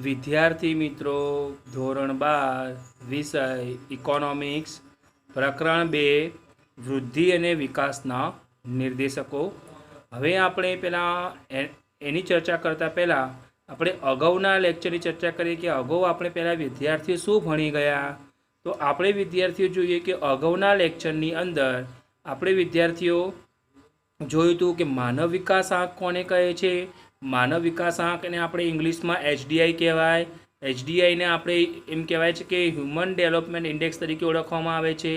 વિદ્યાર્થી મિત્રો, ધોરણ 12 વિષય ઇકોનોમિક્સ, પ્રકરણ 2 વૃદ્ધિ અને વિકાસના નિર્દેશકો. હવે આપણે પહેલાં એની ચર્ચા કરતાં પહેલાં આપણે અગાઉના લેક્ચરની ચર્ચા કરીએ કે અગાઉ આપણે પહેલાં વિદ્યાર્થીઓ શું ભણી ગયા. તો આપણે વિદ્યાર્થીઓ જોઈએ કે અગાઉના લેક્ચરની અંદર આપણે વિદ્યાર્થીઓ જોયું હતું કે માનવ વિકાસ આંક કોને કહે છે. માનવ વિકાસ આંકને આપણે ઇંગ્લિશમાં HDI કહેવાય. HDIને આપણે એમ કહેવાય છે કે હ્યુમન ડેવલપમેન્ટ ઇન્ડેક્સ તરીકે ઓળખવામાં આવે છે.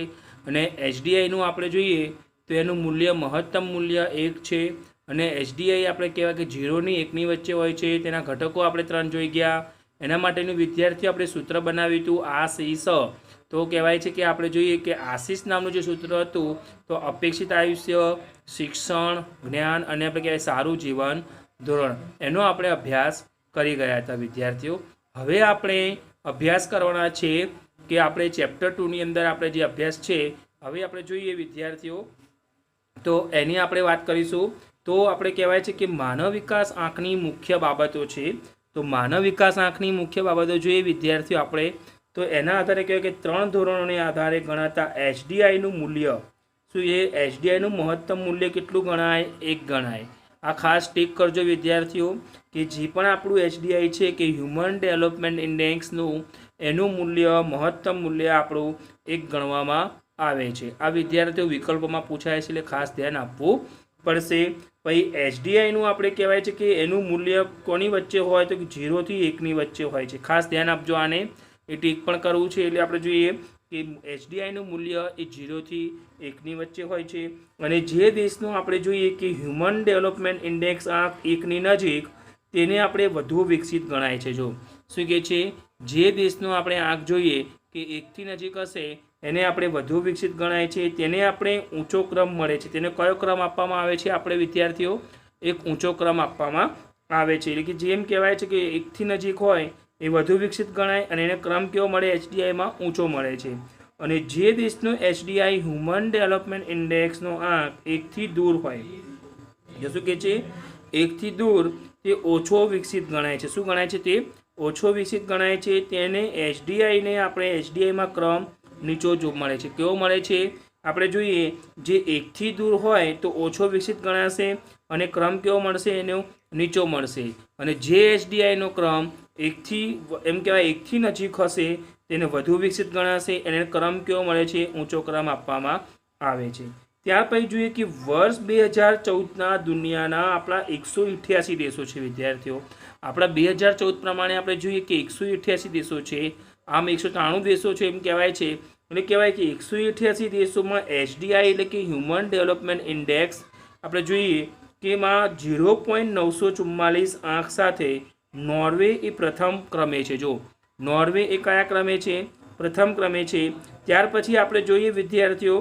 અને HDIનું આપણે જોઈએ તો એનું મૂલ્ય મહત્તમ મૂલ્ય 1 છે. અને HDI આપણે કહેવાય કે 0 ની 1 ની વચ્ચે હોય છે. તેના ઘટકો આપણે 3 જોઈ ગયા. એના માટેનું વિદ્યાર્થીઓ આપણે સૂત્ર બનાવ્યું હતું આશીષ. તો કહેવાય છે કે આપણે જોઈએ કે આશીષ નામનું જે સૂત્ર હતું તો અપેક્ષિત આયુષ્ય, શિક્ષણ, જ્ઞાન અને આપણે કહેવાય સારું જીવન ધોરણ, એનો આપણે અભ્યાસ કરી ગયા હતા વિદ્યાર્થીઓ. હવે આપણે અભ્યાસ કરવાના છે કે આપણે ચેપ્ટર 2ની અંદર આપણે જે અભ્યાસ છે હવે આપણે જોઈએ વિદ્યાર્થીઓ તો એની આપણે વાત કરીશું. તો આપણે કહેવાય છે કે માનવ વિકાસ આંકની મુખ્ય બાબતો છે. તો માનવ વિકાસ આંકની મુખ્ય બાબતો જોઈએ વિદ્યાર્થીઓ આપણે તો એના આધારે કહેવાય કે 3 ધોરણોને આધારે ગણાતા HDIનું મૂલ્ય શું એ HDIનું મહત્તમ મૂલ્ય કેટલું ગણાય? 1 ગણાય. આ ખાસ ટીક કરજો વિદ્યાર્થીઓ કે જે પણ આપણું HDI છે કે હ્યુમન ડેવલપમેન્ટ ઇન્ડેક્સનું એનું મૂલ્ય મહત્તમ મૂલ્ય આપણું 1 ગણવામાં આવે છે. આ વિદ્યાર્થીઓ વિકલ્પોમાં પૂછાય છે એટલે ખાસ ધ્યાન આપવું પડશે. પછી HDIનું આપણે કહેવાય છે કે એનું મૂલ્ય કોની વચ્ચે હોય તો 0 થી 1 ની વચ્ચે હોય છે. ખાસ ધ્યાન આપજો, આને એ ટીક પણ કરવું છે. એટલે આપણે જોઈએ કે HDIનું મૂલ્ય એ 0 થી 1 ની વચ્ચે હોય છે. અને જે દેશનું આપણે જોઈએ કે હ્યુમન ડેવલપમેન્ટ ઇન્ડેક્સ આંક 1 ની નજીક તેને આપણે વધુ વિકસિત ગણાય છે. જો શું કહે છે, જે દેશનો આપણે આંક જોઈએ કે 1 થી નજીક હશે એને આપણે વધુ વિકસિત ગણાય છે. તેને આપણે ઊંચો ક્રમ મળે છે. તેને કયો ક્રમ આપવામાં આવે છે? આપણે વિદ્યાર્થીઓ એક ઊંચો ક્રમ આપવામાં આવે છે. એટલે કે જેમ કહેવાય છે કે 1 થી નજીક હોય એ વધુ વિકસિત ગણાય અને એને ક્રમ કેવો મળે? HDIમાં ઊંચો મળે છે. અને જે દેશનો HDI હ્યુમન ડેવલપમેન્ટ ઇન્ડેક્સનો આંક 1 થી દૂર હોય, જે શું કહે છે 1 થી દૂર, તે ઓછો વિકસિત ગણાય છે. શું ગણાય છે? તે ઓછો વિકસિત ગણાય છે. તેને HDIને આપણે HDIમાં ક્રમ નીચો મળે છે. કેવો મળે છે? આપણે જોઈએ જે 1 થી દૂર હોય તો ઓછો વિકસિત ગણાશે અને ક્રમ કેવો મળશે? એનો નીચો મળશે. અને જે HDIનો ક્રમ 1 થી એમ કહેવાય 1 થી નજીક હશે તેને વધુ વિકસિત ગણાશે અને ક્રમ કેવો મળે છે? ઊંચો ક્રમ આપવામાં આવે છે. ત્યાર પછી જોઈએ કે વર્ષ 2014ના દુનિયાના આપણા 188 દેશો છે વિદ્યાર્થીઓ. આપણા 2014 પ્રમાણે આપણે જોઈએ કે 188 દેશો છે. આમ 193 દેશો છે એમ કહેવાય છે. એટલે કહેવાય કે 188 દેશોમાં HDI એટલે કે હ્યુમન ડેવલપમેન્ટ ઇન્ડેક્સ આપણે જોઈએ કે એમાં 0.944 આંક સાથે નોર્વે એ પ્રથમ ક્રમે છે. જો નોર્વે એ કયા ક્રમે છે? પ્રથમ ક્રમે છે. ત્યાર પછી આપણે જોઈએ વિદ્યાર્થીઓ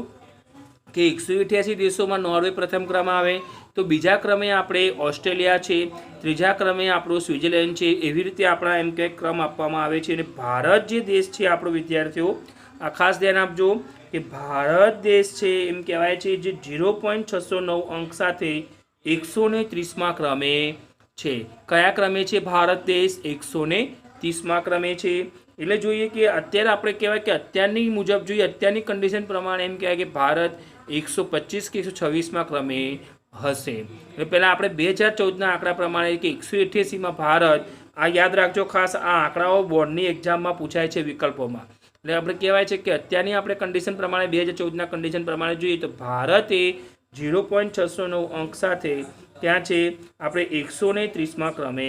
કે 188 દેશોમાં નોર્વે પ્રથમ ક્રમ આવે તો બીજા ક્રમે આપણે ઓસ્ટ્રેલિયા છે, ત્રીજા ક્રમે આપણો સ્વિટ્ઝરલેન્ડ છે. એવી રીતે આપણા એમ કે ક્રમ આપવામાં આવે છે. અને ભારત જે દેશ છે આપણો વિદ્યાર્થીઓ આ ખાસ ધ્યાન આપજો કે ભારત દેશ છે એમ કહેવાય છે જે 0.609 અંક સાથે 130માં ક્રમે છે. કયા ક્રમે છે ભારત દેશ? 130માં ક્રમે છે. એટલે જોઈએ કે અત્યારે આપણે કહેવાય કે અત્યારની મુજબ જોઈએ, અત્યારની કન્ડિશન પ્રમાણે એમ કહેવાય કે ભારત 125 કે 126માં ક્રમે હશે. એટલે પહેલાં આપણે 2014ના આંકડા પ્રમાણે કે 188માં ભારત, આ યાદ રાખજો ખાસ, આ આંકડાઓ બોર્ડની એક્ઝામમાં પૂછાય છે વિકલ્પોમાં. એટલે આપણે કહેવાય છે કે અત્યારની આપણે કન્ડિશન પ્રમાણે 2014ના કન્ડિશન પ્રમાણે જોઈએ તો ભારતે 0.609 અંક સાથે ત્યાં છે આપણે 130માં ક્રમે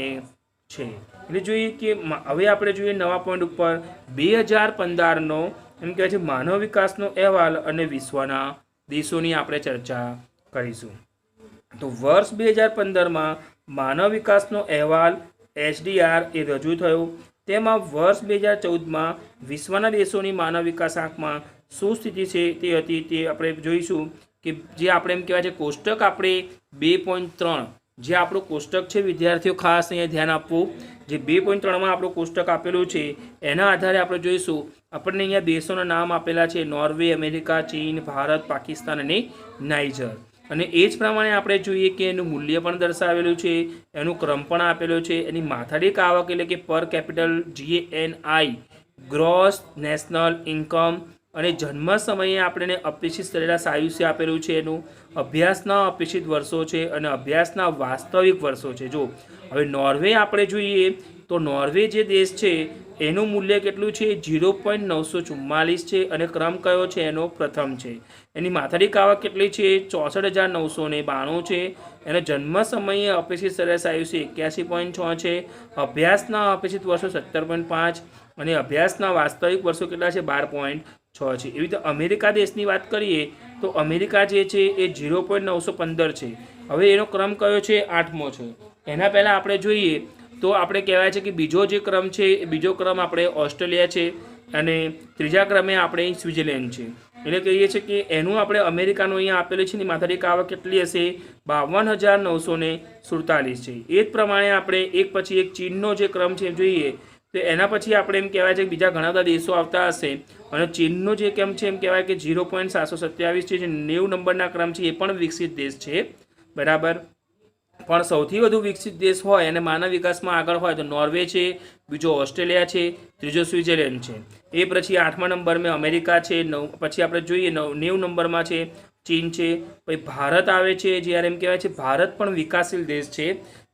છે. એટલે જોઈએ કે હવે આપણે જોઈએ નવા પોઈન્ટ ઉપર 2015નો એમ કહેવાય છે માનવ વિકાસનો અહેવાલ અને વિશ્વના દેશોની આપણે ચર્ચા કરીશું. તો વર્ષ 2015માં માનવ વિકાસનો અહેવાલ HDR એ રજૂ થયો. તેમાં વર્ષ 2014માં વિશ્વના દેશોની માનવ વિકાસ આંકમાં શું સ્થિતિ છે તે હતી તે આપણે જોઈશું. કે જે આપણે એમ કહેવાય છે કોષ્ટક આપણે 2.3 જે આપણું કોષ્ટક છે વિદ્યાર્થીઓ ખાસ અહીંયા ધ્યાન આપવું, જે 2.3માં આપણું કોષ્ટક આપેલું છે એના આધારે આપણે જોઈશું. આપણને અહીંયા દેશોના નામ આપેલા છે નોર્વે, અમેરિકા, ચીન, ભારત, પાકિસ્તાન અને નાઇજર. અને એ જ પ્રમાણે આપણે જોઈએ કે એનું મૂલ્ય પણ દર્શાવેલું છે, એનું ક્રમ પણ આપેલો છે, એની માથાદીઠ આવક એટલે કે પર capital GNI, gross national income, અને જન્મ સમયે આપણે અપેક્ષિત સરેરાશ આયુષ્ય આપેલું છે, એનું અભ્યાસના અપેક્ષિત વર્ષો છે અને અભ્યાસના વાસ્તવિક વર્ષો છે. જો હવે નોર્વે આપણે જોઈએ તો નોર્વે જે દેશ છે એનું મૂલ્ય કેટલું છે? 0.944 છે અને ક્રમ કયો છે એનો? પ્રથમ છે. એની માથાદીઠ આવક કેટલી છે? 64,992 છે. એનો જન્મ સમયે અપેક્ષિત સરેરાશ આયુષ્ય 81.6 છે. અભ્યાસના અપેક્ષિત વર્ષો 17.5 અને અભ્યાસના વાસ્તવિક વર્ષો કેટલા છે? 12.6 છે. એવી રીતે અમેરિકા દેશની વાત કરીએ તો અમેરિકા જે છે એ 0.915 છે. હવે એનો ક્રમ કયો છે? 8મો છે. એના પહેલાં આપણે જોઈએ તો આપણે કહેવાય છે કે બીજો જે ક્રમ છે એ બીજો ક્રમ આપણે ઓસ્ટ્રેલિયા છે અને ત્રીજા ક્રમે આપણે સ્વિટ્ઝરલેન્ડ છે. એટલે કહીએ છીએ કે એનું આપણે અમેરિકાનું અહીંયા આપેલું છે ને માથાદીઠ આવક કેટલી હશે? 52,947 છે. એ જ પ્રમાણે આપણે એક પછી એક ચીનનો જે ક્રમ છે જોઈએ તો એના પછી આપણે એમ કહેવાય છે કે બીજા ઘણા બધા દેશો આવતા હશે અને ચીનનો જે કેમ છે એમ કહેવાય કે 0.727 છે, જે 90 નંબરના ક્રમ છે. એ પણ વિકસિત દેશ છે, બરાબર. પણ સૌથી વધુ વિકસિત દેશ હોય અને માનવ વિકાસમાં આગળ હોય તો નોર્વે છે, બીજો ઓસ્ટ્રેલિયા છે, ત્રીજો સ્વિટ્ઝરલેન્ડ છે. એ પછી 8મા નંબરમાં અમેરિકા છે, પછી આપણે જોઈએ 90 નંબરમાં છે ચીન છે. પછી ભારત આવે છે, જ્યારે એમ કહેવાય છે ભારત પણ વિકાસશીલ દેશ છે,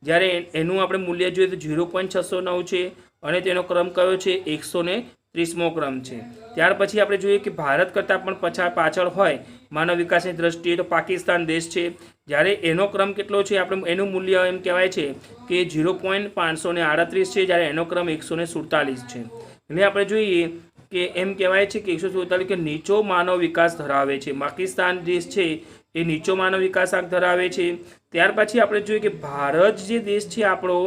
જ્યારે એનું આપણે મૂલ્ય જોઈએ તો 0.609 છે અને તેનો ક્રમ કયો છે? 130મો ક્રમ છે. ત્યાર પછી આપણે જોઈએ કે ભારત કરતાં પણ પાછળ હોય માનવ વિકાસની દ્રષ્ટિએ તો પાકિસ્તાન દેશ છે, જ્યારે એનો ક્રમ કેટલો છે? આપણે એનું મૂલ્ય એમ કહેવાય છે કે 0.538 છે, જ્યારે એનો ક્રમ 147 છે. એટલે આપણે જોઈએ કે એમ કહેવાય છે કે 147 કે નીચો માનવ વિકાસ ધરાવે છે. પાકિસ્તાન દેશ છે એ નીચો માનવ વિકાસ આંક ધરાવે છે. ત્યાર પછી આપણે જોઈએ કે ભારત જે દેશ છે આપણો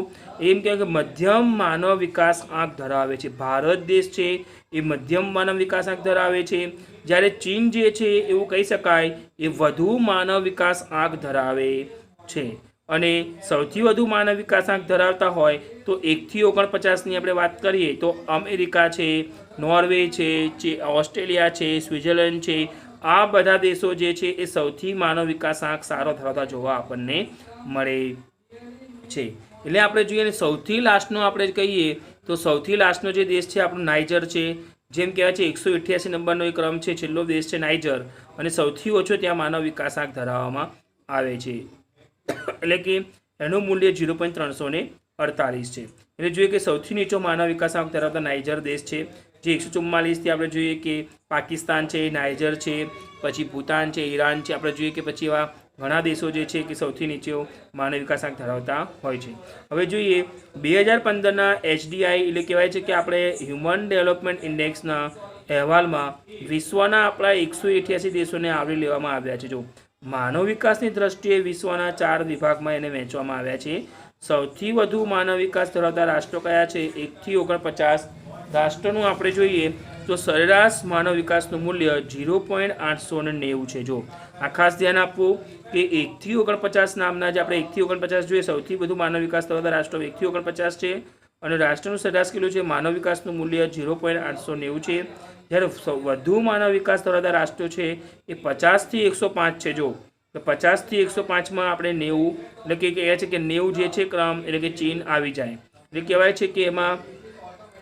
એમ કહેવાય કે મધ્યમ માનવ વિકાસ આંક ધરાવે છે. ભારત દેશ છે એ મધ્યમ માનવ વિકાસ આંક ધરાવે છે, જ્યારે ચીન જે છે એવું કહી શકાય એ વધુ માનવ વિકાસ આંક ધરાવે છે. અને સૌથી વધુ માનવ વિકાસ આંક ધરાવતા હોય તો 1 થી 49ની આપણે વાત કરીએ તો અમેરિકા છે, નોર્વે છે, ઓસ્ટ્રેલિયા છે, સ્વિટ્ઝરલેન્ડ છે. આ બધા દેશો જે છે એ સૌથી માનવ વિકાસ આંક સારો ધરાવતા જોવા આપણને મળે છે. એટલે આપણે જોઈએ ને સૌથી લાસ્ટનો આપણે કહીએ તો સૌથી લાસ્ટનો જે દેશ છે આપણો નાઇજર છે. જેમ કહેવાય છે 188 નંબરનો એ ક્રમ છે, છેલ્લો દેશ છે નાઇજર, અને સૌથી ઓછો ત્યાં માનવ વિકાસ આંક ધરાવવામાં આવે છે. એટલે કે એનું મૂલ્ય 0.348 છે. એટલે જોઈએ કે સૌથી નીચો માનવ વિકાસ આંક ધરાવતા નાઇજર દેશ છે, જે 144થી આપણે જોઈએ કે પાકિસ્તાન છે, નાઇજર છે, પછી ભૂતાન છે, ઈરાન છે. આપણે જોઈએ કે પછી એવા ઘણા દેશો જે છે કે સૌથી નીચે માનવ વિકાસ આંક ધરાવતા હોય છે. હવે જોઈએ 2015ના HDI એટલે કહેવાય છે કે આપણે હ્યુમન ડેવલપમેન્ટ ઇન્ડેક્સના અહેવાલમાં વિશ્વના આપણા 188 દેશોને આવરી લેવામાં આવ્યા છે. જો માનવ વિકાસની દ્રષ્ટિએ વિશ્વના 4 વિભાગમાં એને વહેંચવામાં આવ્યા છે. સૌથી વધુ માનવ વિકાસ ધરાવતા રાષ્ટ્રો કયા છે? 1 થી 49 રાષ્ટ્રોનું આપણે જોઈએ તો સરેરાશ માનવ વિકાસનું મૂલ્ય 0.890 છે. જો આ ખાસ ધ્યાન આપવું કે 1 થી 49 નામના જે આપણે 1 થી 49 જોઈએ સૌથી વધુ માનવ વિકાસ ધરાવતા રાષ્ટ્રો 1 થી 49 છે અને રાષ્ટ્રનું સરેરાશ કેટલું છે? માનવ વિકાસનું મૂલ્ય 0.890 છે. જ્યારે વધુ માનવ વિકાસ ધરાવતા રાષ્ટ્રો છે એ 50 થી 105 છે. જો તો 50 થી 105માં આપણે 90 એટલે કે કહેવાય છે કે 90 જે છે ક્રમ એટલે કે ચીન આવી જાય. એટલે કહેવાય છે કે એમાં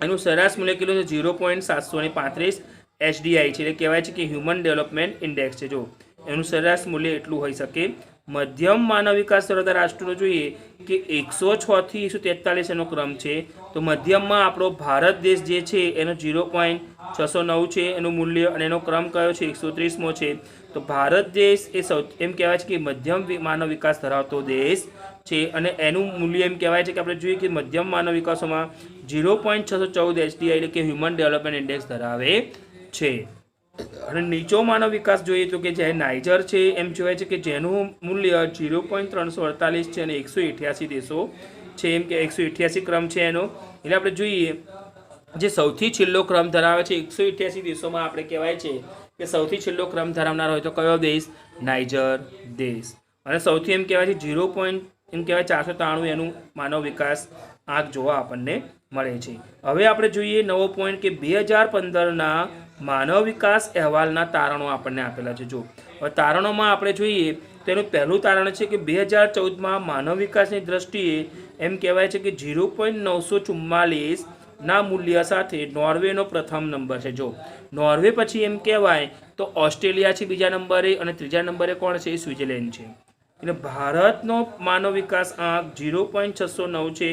એનું સરેરાશ મૂલ્ય કેટલું છે? 0.735 HDI છે. એટલે કહેવાય છે કે હ્યુમન ડેવલપમેન્ટ ઇન્ડેક્સ છે. જો એનું સરેરાશ મૂલ્ય એટલું હોઈ શકે. મધ્યમ માનવ વિકાસ ધરાવતા રાષ્ટ્રોનો જોઈએ કે 106 થી 143 એનો ક્રમ છે. તો મધ્યમમાં આપણો ભારત દેશ જે છે એનો 0.609 છે એનું મૂલ્ય, અને એનો ક્રમ કયો છે? 130મો છે. તો ભારત દેશ એ એમ કહેવાય છે કે મધ્યમ માનવ વિકાસ ધરાવતો દેશ છે અને એનું મૂલ્ય એમ કહેવાય છે કે આપણે જોઈએ કે મધ્યમ માનવ વિકાસોમાં 0.614 HDI એટલે કે હ્યુમન ડેવલપમેન્ટ ઇન્ડેક્સ ધરાવે છે. અને નીચો માનવ વિકાસ જોઈએ તો કે જે નાઇજર છે એમ કહેવાય છે કે જેનું મૂલ્ય 0.348 છે અને 188 દેશો છે, એમ કે 188 ક્રમ છે એનો. એટલે આપણે જોઈએ જે સૌથી છેલ્લો ક્રમ ધરાવે છે 188 દેશોમાં આપણે કહેવાય છે કે સૌથી છેલ્લો ક્રમ ધરાવનાર હોય તો કયો દેશ? નાઇજર દેશ. અને સૌથી એમ કહેવાય છે 0. એમ કહેવાય 493 એનું માનવ વિકાસ આંક જોવા આપણને મળે છે. હવે આપણે જોઈએ નવો પોઈન્ટ કે 2015ના માનવ વિકાસ અહેવાલના તારણો આપણને આપેલા છે. જો હવે તારણોમાં આપણે જોઈએ તેનું પહેલું તારણ છે કે 2014માં માનવ વિકાસની દ્રષ્ટિએ એમ કહેવાય છે કે 0.944 ના મૂલ્ય સાથે નોર્વેનો પ્રથમ નંબર છે. જો નોર્વે પછી એમ કહેવાય તો ઓસ્ટ્રેલિયા છે બીજા નંબરે, અને ત્રીજા નંબરે કોણ છે? સ્વિટ્ઝરલેન્ડ છે. એટલે ભારતનો માનવ વિકાસ આંક 0.609 છે.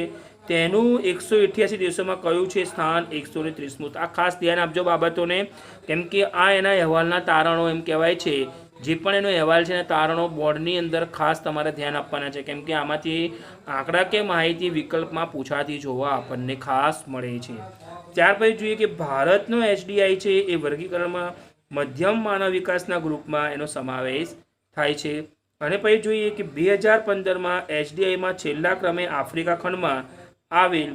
તેનું 188 દેશોમાં કયું છે સ્થાન? 130મું. આ ખાસ ધ્યાન આપજો બાબતોને, કેમ કે આ એના અહેવાલના તારણો એમ કહેવાય છે. જે પણ એનો અહેવાલ છે ને તારણો બોર્ડની અંદર ખાસ તમારે ધ્યાન આપવાના છે, કેમ કે આમાંથી આંકડાકીય માહિતી વિકલ્પમાં પૂછાતી જોવા આપણને ખાસ મળે છે. ત્યાર પછી જોઈએ કે ભારતનો HDI છે એ વર્ગીકરણમાં મધ્યમ માનવ વિકાસના ગ્રુપમાં એનો સમાવેશ થાય છે. અને પછી જોઈએ કે 2015માં HDIમાં છેલ્લા ક્રમે આફ્રિકા ખંડમાં આવેલ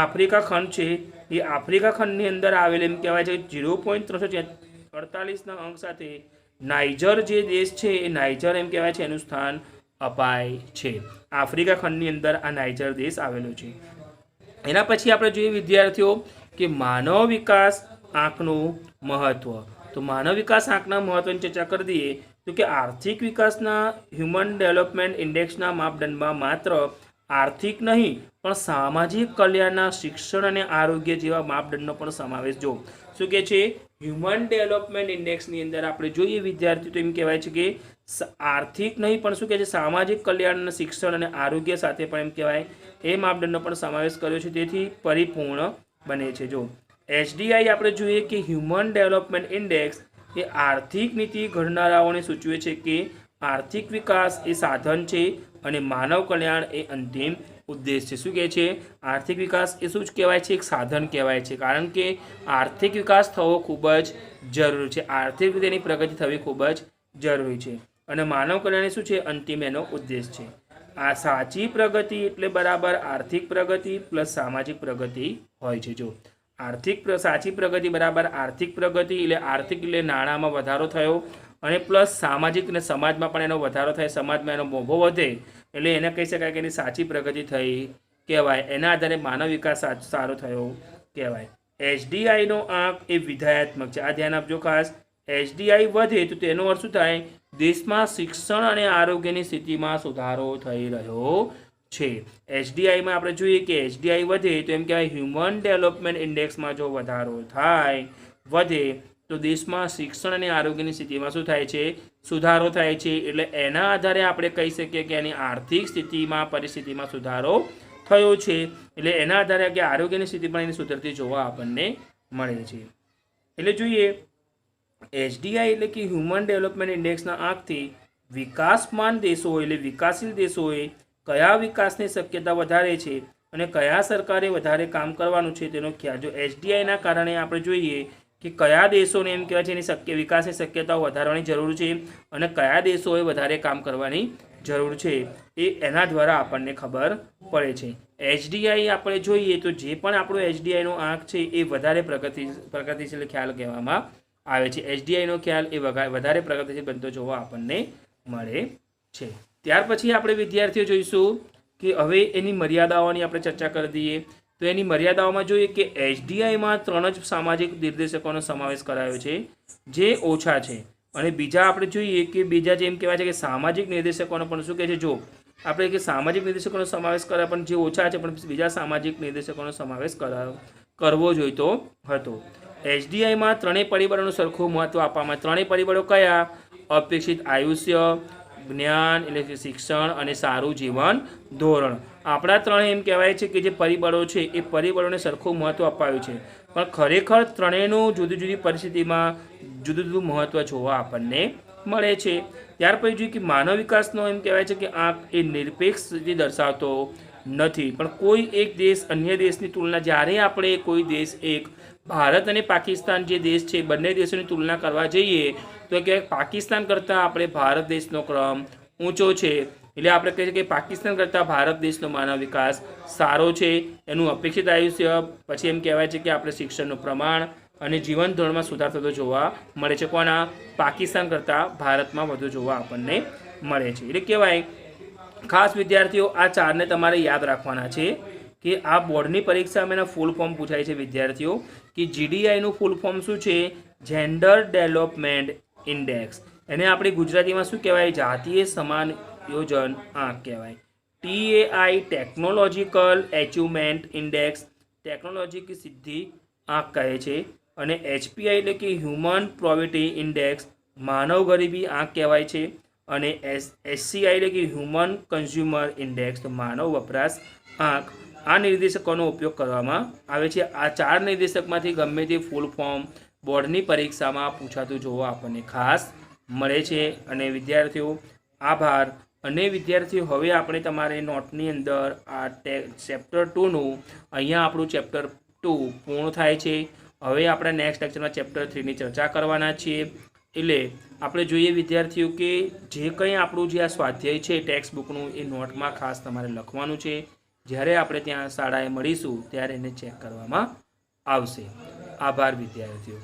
આફ્રિકા ખંડ છે એ આફ્રિકા ખંડની અંદર આવેલ એમ કહેવાય છે 0.348ના અંક સાથે નાઇજર જે દેશ છે એ નાઇજર એમ કહેવાય છે એનું સ્થાન અપાય છે. આફ્રિકા ખંડની અંદર આ નાઇજર દેશ આવેલો છે. એના પછી આપણે જોઈએ વિદ્યાર્થીઓ કે માનવ વિકાસ આંકનું મહત્વ. તો માનવ વિકાસ આંકના મહત્વની ચર્ચા કરી દઈએ તો કે આર્થિક વિકાસના હ્યુમન ડેવલપમેન્ટ ઇન્ડેક્સના માપદંડમાં માત્ર આર્થિક નહીં પણ સામાજિક કલ્યાણના શિક્ષણ અને આરોગ્ય જેવા માપદંડનો પણ સમાવેશ. જો શું કહે છે? હ્યુમન ડેવલપમેન્ટ ઇન્ડેક્સની અંદર આપણે જોઈએ વિદ્યાર્થી તો એમ કહેવાય છે કે આર્થિક નહીં પણ શું કહે છે સામાજિક કલ્યાણ, શિક્ષણ અને આરોગ્ય સાથે પણ એમ કહેવાય એ માપદંડનો પણ સમાવેશ કર્યો છે, તેથી પરિપૂર્ણ બને છે. જો HDI આપણે જોઈએ કે હ્યુમન ડેવલપમેન્ટ ઇન્ડેક્સ એ આર્થિક નીતિ ઘડનારાઓને સૂચવે છે કે આર્થિક વિકાસ એ સાધન છે અને માનવ કલ્યાણ એ અંતિમ ઉદ્દેશ છે. શું કહે છે? આર્થિક વિકાસ એ શું જ કહેવાય છે? એક સાધન કહેવાય છે, કારણ કે આર્થિક વિકાસ થવો ખૂબ જ જરૂરી છે. આર્થિક રીતે એની પ્રગતિ થવી ખૂબ જ જરૂરી છે, અને માનવ કલ્યાણ શું છે? અંતિમ એનો ઉદ્દેશ છે. આ સાચી પ્રગતિ એટલે બરાબર આર્થિક પ્રગતિ પ્લસ સામાજિક પ્રગતિ હોય છે. જો સાચી પ્રગતિ બરાબર આર્થિક પ્રગતિ એટલે આર્થિક એટલે નાણાંમાં વધારો થયો, અને પ્લસ સામાજિક અને સમાજમાં પણ એનો વધારો થાય, સમાજમાં એનો મોભો વધે એટલે એને કહી શકાય કે એની સાચી પ્રગતિ થઈ કહેવાય. એના આધારે માનવ વિકાસ સારો થયો કહેવાય. HDIનો આંક એ વિધેયાત્મક છે. આ ધ્યાન આપજો ખાસ. HDI વધે તો તેનો અર્થ શું થાય? દેશમાં શિક્ષણ અને આરોગ્યની સ્થિતિમાં સુધારો થઈ રહ્યો છે. HDIમાં આપણે જોઈએ કે HDI વધે તો એમ કહેવાય હ્યુમન ડેવલપમેન્ટ ઇન્ડેક્સમાં જો વધારો થાય વધે તો દેશમાં શિક્ષણ અને આરોગ્યની સ્થિતિમાં શું થાય છે? સુધારો થાય છે. એટલે એના આધારે આપણે કહી શકીએ કે એની આર્થિક સ્થિતિમાં પરિસ્થિતિમાં સુધારો થયો છે. એટલે એના આધારે કે આરોગ્યની સ્થિતિ પણ એની સુધરતી જોવા આપણને મળે છે. એટલે જોઈએ HDI એટલે કે હ્યુમન ડેવલપમેન્ટ ઇન્ડેક્સના આંકથી વિકાસમાન દેશો એટલે વિકાસશીલ દેશોએ કયા વિકાસની શક્યતા વધારે છે અને કયા સરકારે વધારે કામ કરવાનું છે તેનો ખ્યાલ. જો HDIના કારણે આપણે જોઈએ કે કયા દેશોને એમ કહેવાય છે એની વિકાસની શક્યતાઓ વધારવાની જરૂર છે અને કયા દેશોએ વધારે કામ કરવાની જરૂર છે, એ એના દ્વારા આપણને ખબર પડે છે. HDI આપણે જોઈએ તો જે પણ આપણો HDIનો આંક છે એ વધારે પ્રગતિશીલ ખ્યાલ કહેવામાં આવે છે. HDIનો ખ્યાલ એ વધારે પ્રગતિશીલ બનતો જોવા આપણને મળે છે. ત્યાર પછી આપણે વિદ્યાર્થીઓ જોઈશું કે હવે એની મર્યાદાઓની આપણે ચર્ચા કરી દઈએ. તો એની મર્યાદાઓમાં જોઈએ કે HDIમાં 3 જ સામાજિક નિર્દેશકોનો સમાવેશ કરાયો છે જે ઓછા છે, અને બીજા આપણે જોઈએ કે બીજા જેમ કહેવાય છે કે સામાજિક નિર્દેશકોનો પણ શું કહે છે? જો આપણે કે સામાજિક નિર્દેશકોનો સમાવેશ કરાય પણ જે ઓછા છે, પણ બીજા સામાજિક નિર્દેશકોનો સમાવેશ કરવો જોઈતો હતો. HDIમાં 3 પરિબળોનું સરખું મહત્વ આપવામાં. 3 પરિબળો કયા? અપેક્ષિત આયુષ્ય, જ્ઞાન એટલે કે શિક્ષણ અને સારું જીવન ધોરણ. આપણા 3 એમ કહેવાય છે કે જે પરિબળો છે એ પરિબળોને સરખું મહત્વ અપાયું છે, પણ ખરેખર ત્રણેયનું જુદી જુદી પરિસ્થિતિમાં જુદું જુદું મહત્વ જોવા આપણને મળે છે. ત્યાર પછી જોઈએ કે માનવ વિકાસનો એમ કહેવાય છે કે આંક એ નિરપેક્ષ રીતે દર્શાવતો નથી, પણ કોઈ એક દેશ અન્ય દેશની તુલના જ્યારે આપણે કોઈ દેશ એક ભારત અને પાકિસ્તાન જે દેશ છે બંને દેશોની તુલના કરવા જઈએ તો કે પાકિસ્તાન કરતાં આપણે ભારત દેશનો ક્રમ ઊંચો છે. એટલે આપણે કહીએ કે પાકિસ્તાન કરતાં ભારત દેશનો માનવ વિકાસ સારો છે, એનું અપેક્ષિત આયુષ્ય, પછી એમ કહેવાય છે કે આપણે શિક્ષણનું પ્રમાણ અને જીવન ધોરણમાં સુધાર થતો જોવા મળે છે. કોના? પાકિસ્તાન કરતાં ભારતમાં વધુ જોવા આપણને મળે છે. એટલે કહેવાય ખાસ વિદ્યાર્થીઓ આ 4ને તમારે યાદ રાખવાના છે કે આ બોર્ડની પરીક્ષામાં એના ફૂલ ફોર્મ પૂછાય છે વિદ્યાર્થીઓ કે GDIનું ફૂલ ફોર્મ શું છે? Gender development index. એને આપણે ગુજરાતીમાં શું કહેવાય? જાતીય સમાન યોજન આંક કહેવાય. TAI technological achievement index technology કી સિદ્ધિ આંક કહે છે. અને HPI એટલે કે હ્યુમન પોવર્ટી ઇન્ડેક્સ માનવ ગરીબી આંક કહેવાય છે. અને SCI એટલે કે હ્યુમન કન્ઝ્યુમર ઇન્ડેક્સ તો માનવ વપરાશ આંક. આ નિર્દેશકોનો ઉપયોગ કરવામાં આવે છે. આ 4 નિર્દેશકમાંથી ગમે તે ફૂલ ફોર્મ બોર્ડની પરીક્ષામાં પૂછાતું જોવા આપણને ખાસ મળે છે. અને વિદ્યાર્થીઓ આભાર. અને વિદ્યાર્થીઓ હવે આપણે તમારે નોટની અંદર આ ચેપ્ટર 2નું અહીંયા આપણું ચેપ્ટર 2 પૂર્ણ થાય છે. હવે આપણે નેક્સ્ટ લેક્ચરમાં ચેપ્ટર 3ની ચર્ચા કરવાના છીએ. એટલે આપણે જોઈએ વિદ્યાર્થીઓ કે જે કંઈ આપણું જે આ સ્વાધ્યાય છે ટેક્સ્ટ બુકનું એ નોટમાં ખાસ તમારે લખવાનું છે. જ્યારે આપણે ત્યાં શાળાએ મળીશું ત્યારે એને ચેક કરવામાં આવશે. આભાર વિદ્યાર્થીઓ.